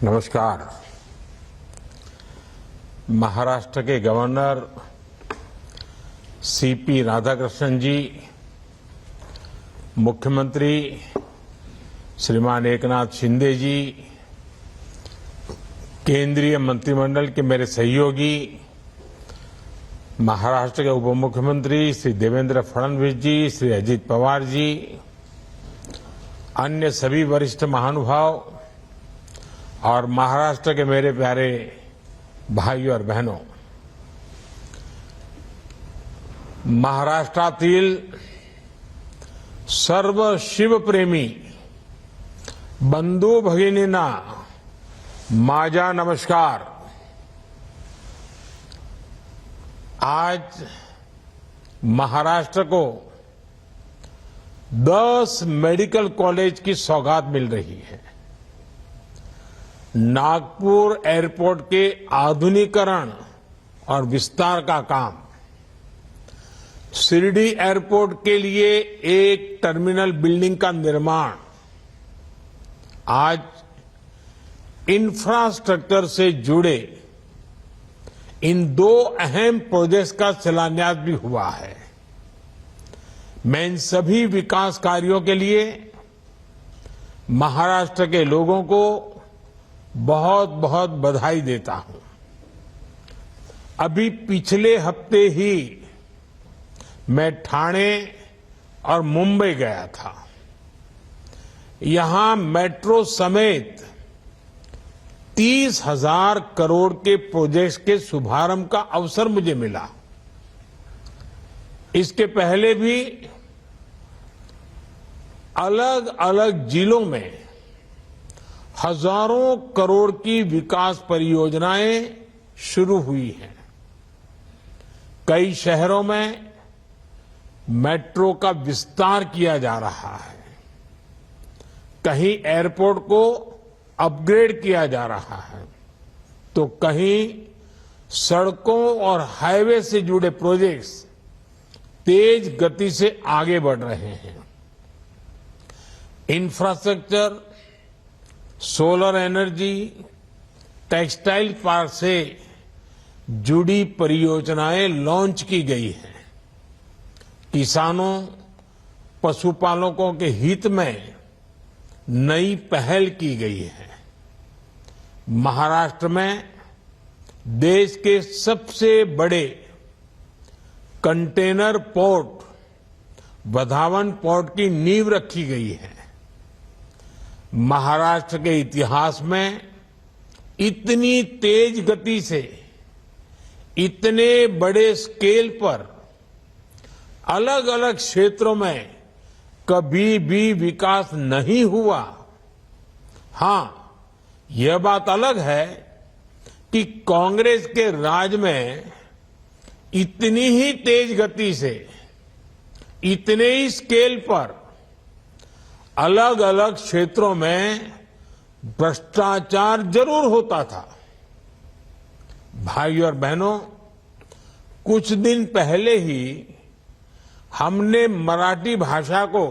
नमस्कार। महाराष्ट्र के governor CP Radhakrishnan जी, मुख्यमंत्री श्रीमान एकनाथ शिंदे जी, केंद्रीय मंत्रिमंडल के मेरे सहयोगी, महाराष्ट्र के उप मुख्यमंत्री श्री देवेंद्र फडणवीस जी, श्री अजित पवार जी, अन्य सभी वरिष्ठ महानुभाव और महाराष्ट्र के मेरे प्यारे भाइयों और बहनों, महाराष्ट्रातील सर्व शिवप्रेमी बंधू भगिनींना माझा नमस्कार। आज महाराष्ट्र को 10 मेडिकल कॉलेज की सौगात मिल रही है। नागपुर एयरपोर्ट के आधुनिकीकरण और विस्तार का काम, शिरडी एयरपोर्ट के लिए एक टर्मिनल बिल्डिंग का निर्माण, आज इंफ्रास्ट्रक्चर से जुड़े इन 2 अहम प्रोजेक्ट्स का शिलान्यास भी हुआ है। मैं इन सभी विकास कार्यों के लिए महाराष्ट्र के लोगों को बहुत बहुत बधाई देता हूं। अभी पिछले हफ्ते ही मैं ठाणे और मुंबई गया था। यहां मेट्रो समेत 30,000 करोड़ के प्रोजेक्ट्स के शुभारंभ का अवसर मुझे मिला। इसके पहले भी अलग अलग जिलों में हजारों करोड़ की विकास परियोजनाएं शुरू हुई हैं। कई शहरों में मेट्रो का विस्तार किया जा रहा है, कहीं एयरपोर्ट को अपग्रेड किया जा रहा है, तो कहीं सड़कों और हाईवे से जुड़े प्रोजेक्ट्स तेज गति से आगे बढ़ रहे हैं। Infrastructure, solar energy, textile park से जुड़ी परियोजनाएं लॉन्च की गई हैं। किसानों, पशुपालकों के हित में नई पहल की गई है। महाराष्ट्र में देश के सबसे बड़े कंटेनर पोर्ट वधावन पोर्ट की नींव रखी गई है। महाराष्ट्र के इतिहास में इतनी तेज गति से, इतने बड़े स्केल पर अलग अलग क्षेत्रों में कभी भी विकास नहीं हुआ। हां, यह बात अलग है कि कांग्रेस के राज में इतनी ही तेज गति से, इतने ही स्केल पर अलग अलग क्षेत्रों में भ्रष्टाचार जरूर होता था। भाइयों और बहनों, कुछ दिन पहले ही हमने मराठी भाषा को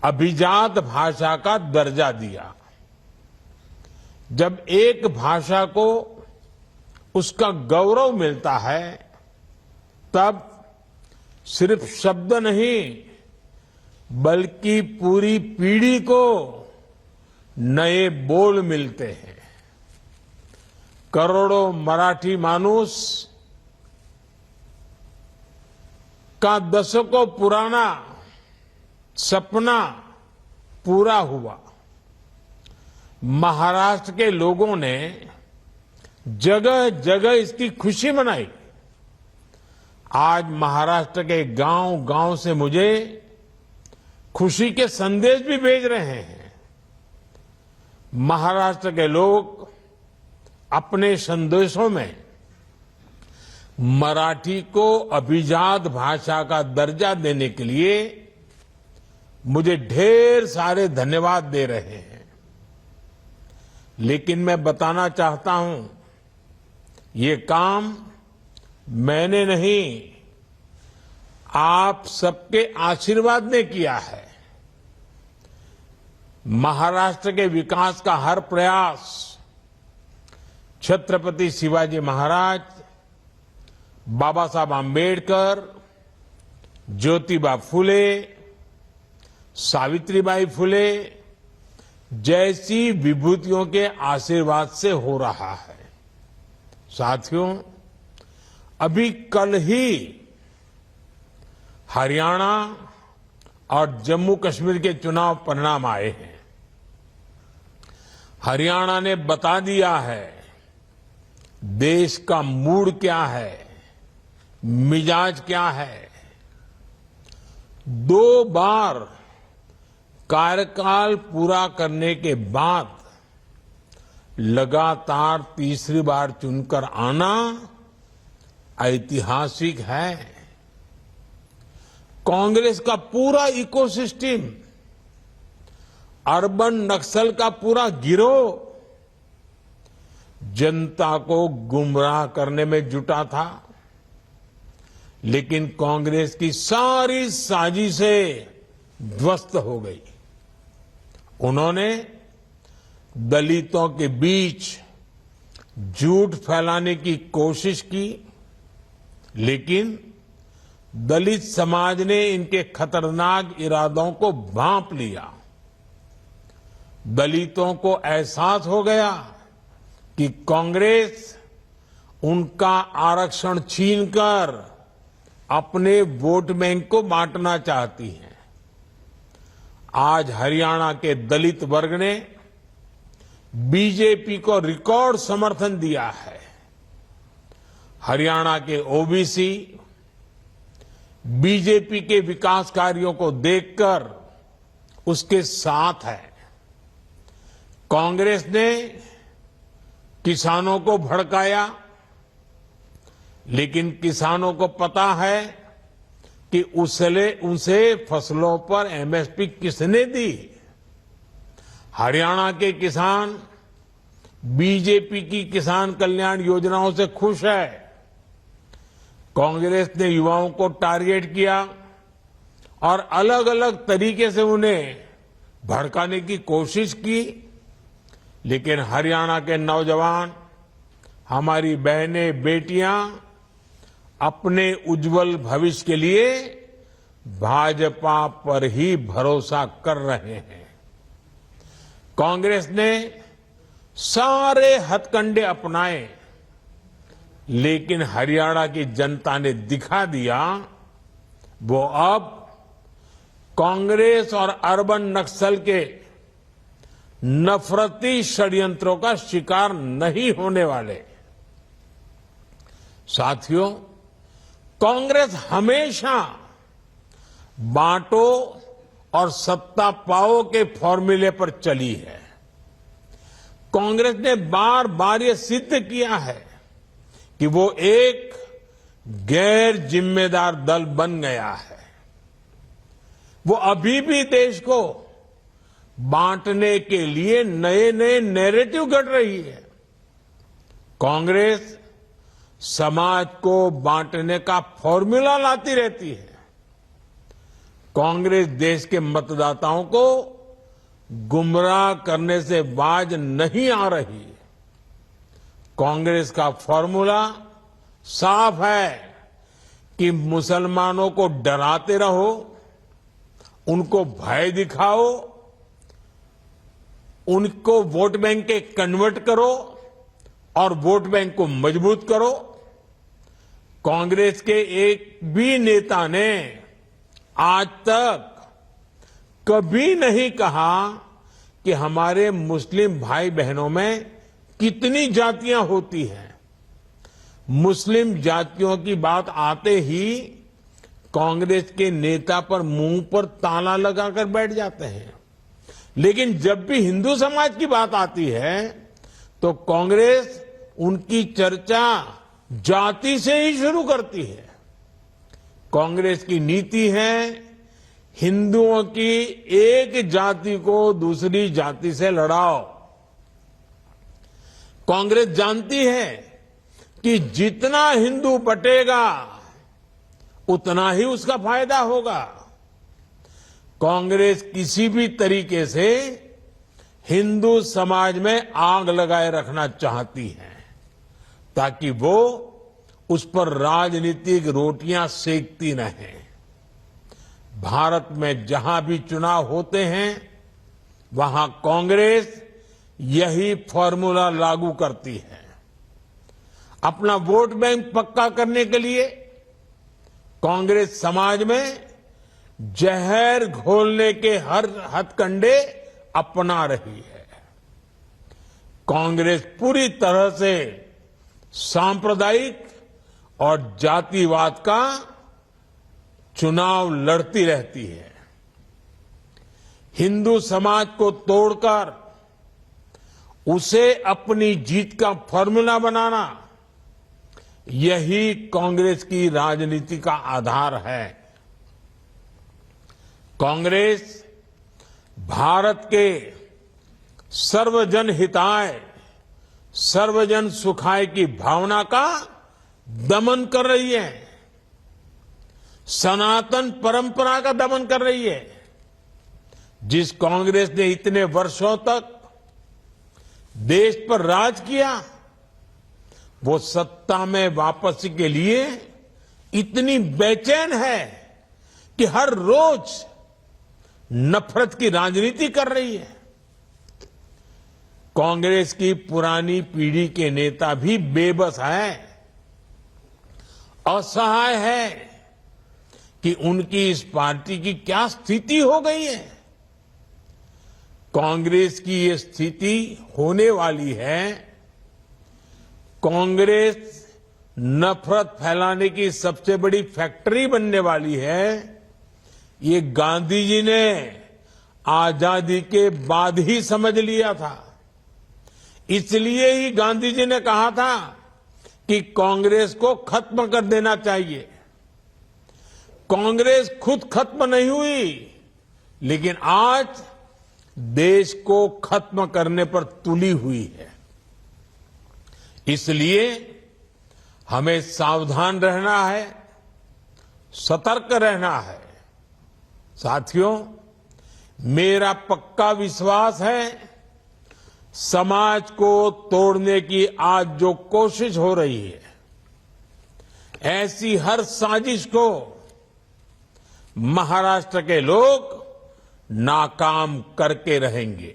अभिजात भाषा का दर्जा दिया। जब एक भाषा को उसका गौरव मिलता है, तब सिर्फ शब्द नहीं बल्कि पूरी पीढ़ी को नए बोल मिलते हैं। करोड़ों मराठी मानुष का दशकों पुराना सपना पूरा हुआ। महाराष्ट्र के लोगों ने जगह जगह इसकी खुशी मनाई। आज महाराष्ट्र के गांव गांव से मुझे खुशी के संदेश भी भेज रहे हैं। महाराष्ट्र के लोग अपने संदेशों में मराठी को अभिजात भाषा का दर्जा देने के लिए मुझे ढेर सारे धन्यवाद दे रहे हैं। लेकिन मैं बताना चाहता हूं, ये काम मैंने नहीं, आप सबके आशीर्वाद ने किया है। महाराष्ट्र के विकास का हर प्रयास छत्रपति शिवाजी महाराज, बाबा साहब आंबेडकर, ज्योतिबा फुले, सावित्रीबाई फुले जैसी विभूतियों के आशीर्वाद से हो रहा है। साथियों, अभी कल ही हरियाणा और जम्मू कश्मीर के चुनाव परिणाम आए हैं। हरियाणा ने बता दिया है देश का मूड क्या है, मिजाज क्या है। 2 बार कार्यकाल पूरा करने के बाद लगातार तीसरी बार चुनकर आना ऐतिहासिक है। कांग्रेस का पूरा इकोसिस्टम, अर्बन नक्सल का पूरा गिरोह जनता को गुमराह करने में जुटा था, लेकिन कांग्रेस की सारी साजिशें ध्वस्त हो गई। उन्होंने दलितों के बीच झूठ फैलाने की कोशिश की, लेकिन दलित समाज ने इनके खतरनाक इरादों को भांप लिया। दलितों को एहसास हो गया कि कांग्रेस उनका आरक्षण छीनकर अपने वोट बैंक को बांटना चाहती है। आज हरियाणा के दलित वर्ग ने बीजेपी को रिकॉर्ड समर्थन दिया है। हरियाणा के ओबीसी बीजेपी के विकास कार्यों को देखकर उसके साथ है। कांग्रेस ने किसानों को भड़काया, लेकिन किसानों को पता है कि उसे फसलों पर एमएसपी किसने दी। हरियाणा के किसान बीजेपी की किसान कल्याण योजनाओं से खुश है। कांग्रेस ने युवाओं को टारगेट किया और अलग अलग तरीके से उन्हें भड़काने की कोशिश की, लेकिन हरियाणा के नौजवान, हमारी बहनें, बेटियां अपने उज्जवल भविष्य के लिए भाजपा पर ही भरोसा कर रहे हैं। कांग्रेस ने सारे हथकंडे अपनाए, लेकिन हरियाणा की जनता ने दिखा दिया वो अब कांग्रेस और अर्बन नक्सल के नफरती षड्यंत्रों का शिकार नहीं होने वाले। साथियों, कांग्रेस हमेशा बांटो और सत्ता पाओ के फॉर्मूले पर चली है। कांग्रेस ने बार बार ये सिद्ध किया है कि वो एक गैर जिम्मेदार दल बन गया है। वो अभी भी देश को बांटने के लिए नए नए नैरेटिव गढ़ रही है। कांग्रेस समाज को बांटने का फॉर्मूला लाती रहती है। कांग्रेस देश के मतदाताओं को गुमराह करने से बाज नहीं आ रही। कांग्रेस का फॉर्मूला साफ है कि मुसलमानों को डराते रहो, उनको भय दिखाओ, उनको वोट बैंक के कन्वर्ट करो और वोट बैंक को मजबूत करो। कांग्रेस के एक भी नेता ने आज तक कभी नहीं कहा कि हमारे मुस्लिम भाई बहनों में कितनी जातियां होती हैं। मुस्लिम जातियों की बात आते ही कांग्रेस के नेता पर मुंह पर ताला लगाकर बैठ जाते हैं, लेकिन जब भी हिंदू समाज की बात आती है तो कांग्रेस उनकी चर्चा जाति से ही शुरू करती है। कांग्रेस की नीति है हिंदुओं की एक जाति को दूसरी जाति से लड़ाओ। कांग्रेस जानती है कि जितना हिंदू बटेगा उतना ही उसका फायदा होगा। कांग्रेस किसी भी तरीके से हिंदू समाज में आग लगाए रखना चाहती हैं ताकि वो उस पर राजनीतिक रोटियां सेकती रहें। भारत में जहां भी चुनाव होते हैं वहां कांग्रेस यही फॉर्मूला लागू करती है। अपना वोट बैंक पक्का करने के लिए कांग्रेस समाज में जहर घोलने के हर हथकंडे अपना रही है। कांग्रेस पूरी तरह से सांप्रदायिक और जातिवाद का चुनाव लड़ती रहती है। हिंदू समाज को तोड़कर उसे अपनी जीत का फॉर्मूला बनाना, यही कांग्रेस की राजनीति का आधार है। कांग्रेस भारत के सर्वजन हिताय, सर्वजन सुखाय की भावना का दमन कर रही है, सनातन परंपरा का दमन कर रही है। जिस कांग्रेस ने इतने वर्षों तक देश पर राज किया, वो सत्ता में वापसी के लिए इतनी बेचैन है कि हर रोज नफरत की राजनीति कर रही है। कांग्रेस की पुरानी पीढ़ी के नेता भी बेबस हैं, असहाय है कि उनकी इस पार्टी की क्या स्थिति हो गई है। कांग्रेस की ये स्थिति होने वाली है। कांग्रेस नफरत फैलाने की सबसे बड़ी फैक्ट्री बनने वाली है। ये गांधी जी ने आजादी के बाद ही समझ लिया था। इसलिए ही गांधी जी ने कहा था कि कांग्रेस को खत्म कर देना चाहिए। कांग्रेस खुद खत्म नहीं हुई, लेकिन आज देश को खत्म करने पर तुली हुई है। इसलिए हमें सावधान रहना है, सतर्क रहना है। साथियों, मेरा पक्का विश्वास है, समाज को तोड़ने की आज जो कोशिश हो रही है, ऐसी हर साजिश को महाराष्ट्र के लोग नाकाम करके रहेंगे।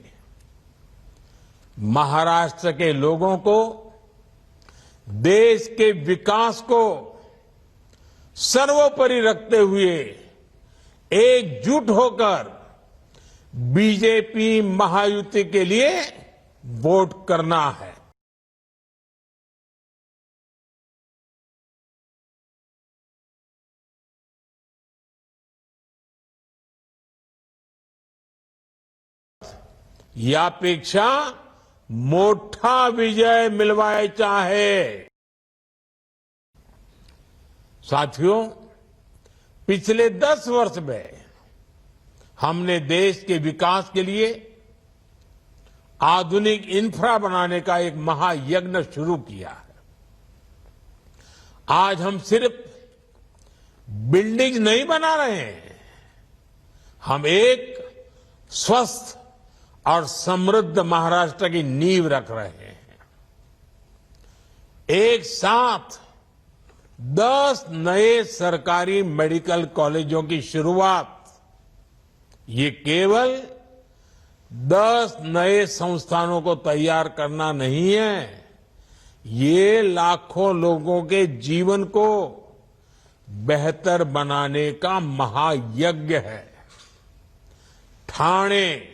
महाराष्ट्र के लोगों को देश के विकास को सर्वोपरि रखते हुए एकजुट होकर बीजेपी महायुति के लिए वोट करना है। यापेक्षा मोठा विजय मिलवायचा है। साथियों, पिछले 10 वर्ष में हमने देश के विकास के लिए आधुनिक इंफ्रा बनाने का एक महायज्ञ शुरू किया है। आज हम सिर्फ बिल्डिंग नहीं बना रहे हैं, हम एक स्वस्थ और समृद्ध महाराष्ट्र की नींव रख रहे हैं। एक साथ 10 नए सरकारी मेडिकल कॉलेजों की शुरुआत, ये केवल 10 नए संस्थानों को तैयार करना नहीं है, ये लाखों लोगों के जीवन को बेहतर बनाने का महायज्ञ है। ठाणे,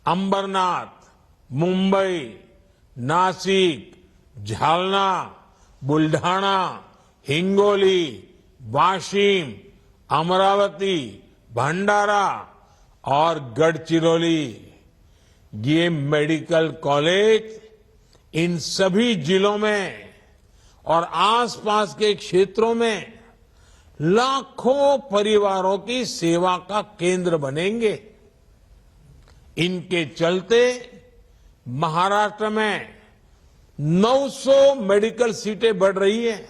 अंबरनाथ, मुंबई, नासिक, झालना, बुल्ढाणा, हिंगोली, वाशिम, अमरावती, भंडारा और गढ़चिरौली, ये मेडिकल कॉलेज इन सभी जिलों में और आसपास के क्षेत्रों में लाखों परिवारों की सेवा का केंद्र बनेंगे। इनके चलते महाराष्ट्र में 900 मेडिकल सीटें बढ़ रही है।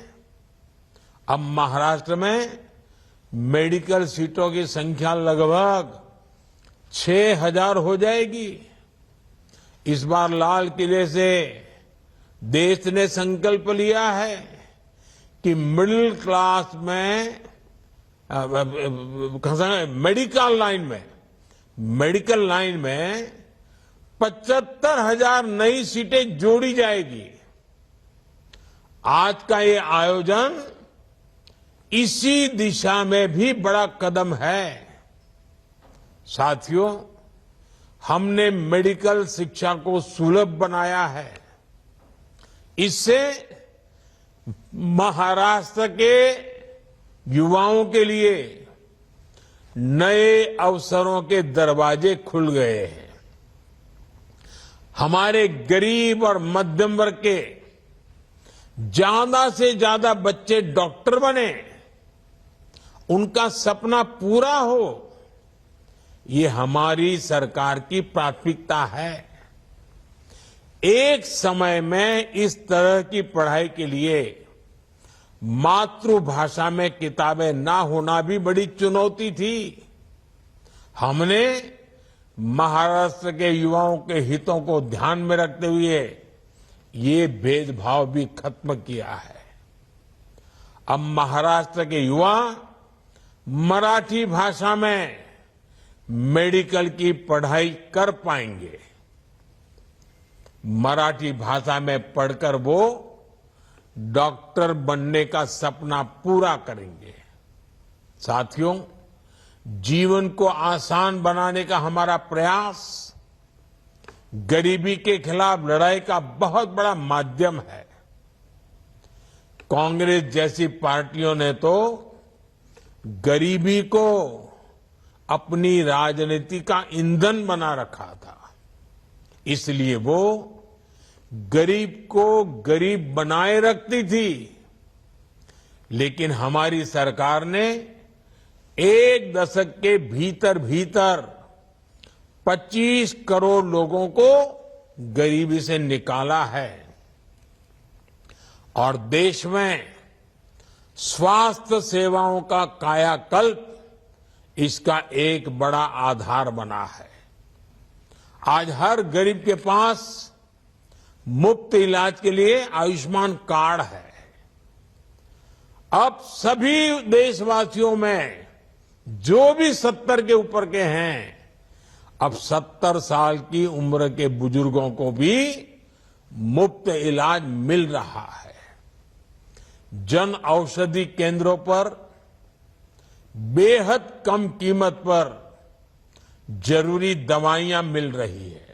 अब महाराष्ट्र में मेडिकल सीटों की संख्या लगभग 6000 हो जाएगी। इस बार लाल किले से देश ने संकल्प लिया है कि मिडिल क्लास में मेडिकल लाइन में 75,000 नई सीटें जोड़ी जाएगी। आज का ये आयोजन इसी दिशा में भी बड़ा कदम है। साथियों, हमने मेडिकल शिक्षा को सुलभ बनाया है। इससे महाराष्ट्र के युवाओं के लिए नए अवसरों के दरवाजे खुल गए हैं। हमारे गरीब और मध्यम वर्ग के ज्यादा से ज्यादा बच्चे डॉक्टर बने, उनका सपना पूरा हो, ये हमारी सरकार की प्राथमिकता है। एक समय में इस तरह की पढ़ाई के लिए मातृभाषा में किताबें ना होना भी बड़ी चुनौती थी। हमने महाराष्ट्र के युवाओं के हितों को ध्यान में रखते हुए ये भेदभाव भी खत्म किया है। अब महाराष्ट्र के युवा मराठी भाषा में मेडिकल की पढ़ाई कर पाएंगे। मराठी भाषा में पढ़कर वो डॉक्टर बनने का सपना पूरा करेंगे। साथियों, जीवन को आसान बनाने का हमारा प्रयास गरीबी के खिलाफ लड़ाई का बहुत बड़ा माध्यम है। कांग्रेस जैसी पार्टियों ने तो गरीबी को अपनी राजनीति का ईंधन बना रखा था, इसलिए वो गरीब को गरीब बनाए रखती थी। लेकिन हमारी सरकार ने एक दशक के भीतर भीतर 25 करोड़ लोगों को गरीबी से निकाला है और देश में स्वास्थ्य सेवाओं का कायाकल्प इसका एक बड़ा आधार बना है। आज हर गरीब के पास मुफ्त इलाज के लिए आयुष्मान कार्ड है। अब सभी देशवासियों में जो भी 70 के ऊपर के हैं, अब 70 साल की उम्र के बुजुर्गों को भी मुफ्त इलाज मिल रहा है। जन औषधि केंद्रों पर बेहद कम कीमत पर जरूरी दवाइयां मिल रही है।